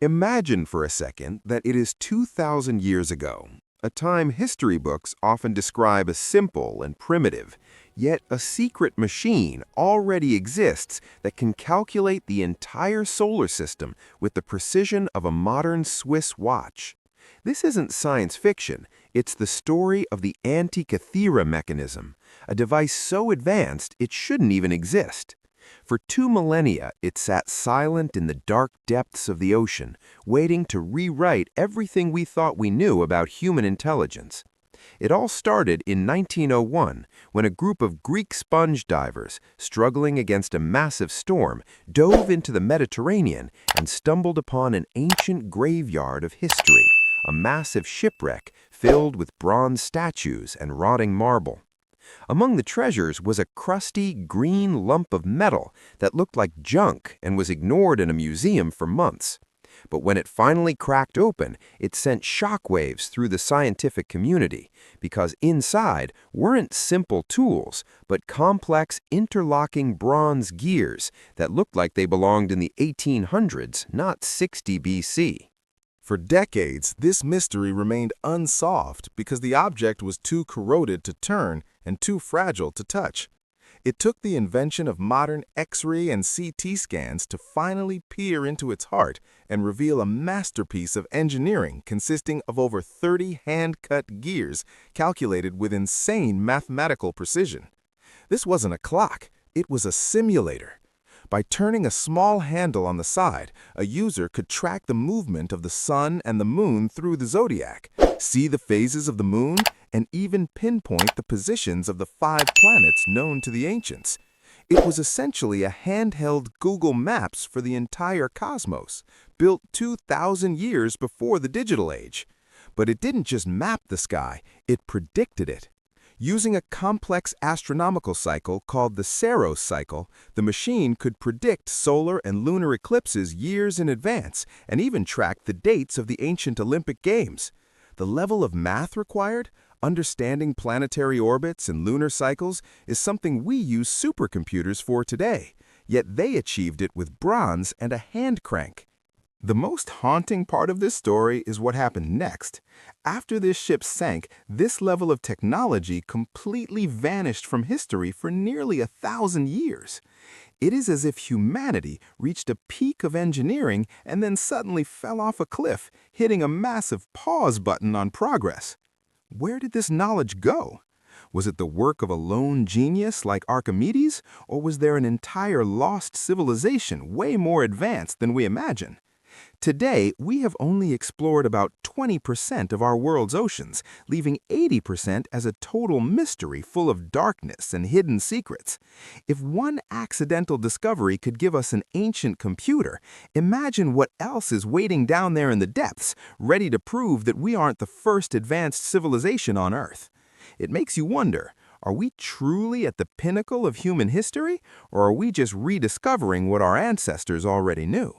Imagine for a second that it is 2,000 years ago, a time history books often describe as simple and primitive, yet a secret machine already exists that can calculate the entire solar system with the precision of a modern Swiss watch. This isn't science fiction, it's the story of the Antikythera Mechanism, a device so advanced it shouldn't even exist. For 2 millennia, it sat silent in the dark depths of the ocean, waiting to rewrite everything we thought we knew about human intelligence. It all started in 1901, when a group of Greek sponge divers, struggling against a massive storm, dove into the Mediterranean and stumbled upon an ancient graveyard of history, a massive shipwreck filled with bronze statues and rotting marble. Among the treasures was a crusty, green lump of metal that looked like junk and was ignored in a museum for months. But when it finally cracked open, it sent shockwaves through the scientific community, because inside weren't simple tools, but complex, interlocking bronze gears that looked like they belonged in the 1800s, not 60 BC. For decades, this mystery remained unsolved because the object was too corroded to turn and too fragile to touch. It took the invention of modern X-ray and CT scans to finally peer into its heart and reveal a masterpiece of engineering consisting of over 30 hand-cut gears calculated with insane mathematical precision. This wasn't a clock, it was a simulator. By turning a small handle on the side, a user could track the movement of the sun and the moon through the zodiac, see the phases of the moon, and even pinpoint the positions of the 5 planets known to the ancients. It was essentially a handheld Google Maps for the entire cosmos, built 2,000 years before the digital age. But it didn't just map the sky, it predicted it. Using a complex astronomical cycle called the Saros cycle, the machine could predict solar and lunar eclipses years in advance and even track the dates of the ancient Olympic Games. The level of math required, understanding planetary orbits and lunar cycles, is something we use supercomputers for today, yet they achieved it with bronze and a hand crank. The most haunting part of this story is what happened next. After this ship sank, this level of technology completely vanished from history for nearly 1,000 years. It is as if humanity reached a peak of engineering and then suddenly fell off a cliff, hitting a massive pause button on progress. Where did this knowledge go? Was it the work of a lone genius like Archimedes, or was there an entire lost civilization way more advanced than we imagine? Today, we have only explored about 20% of our world's oceans, leaving 80% as a total mystery full of darkness and hidden secrets. If one accidental discovery could give us an ancient computer, imagine what else is waiting down there in the depths, ready to prove that we aren't the first advanced civilization on Earth. It makes you wonder, are we truly at the pinnacle of human history, or are we just rediscovering what our ancestors already knew?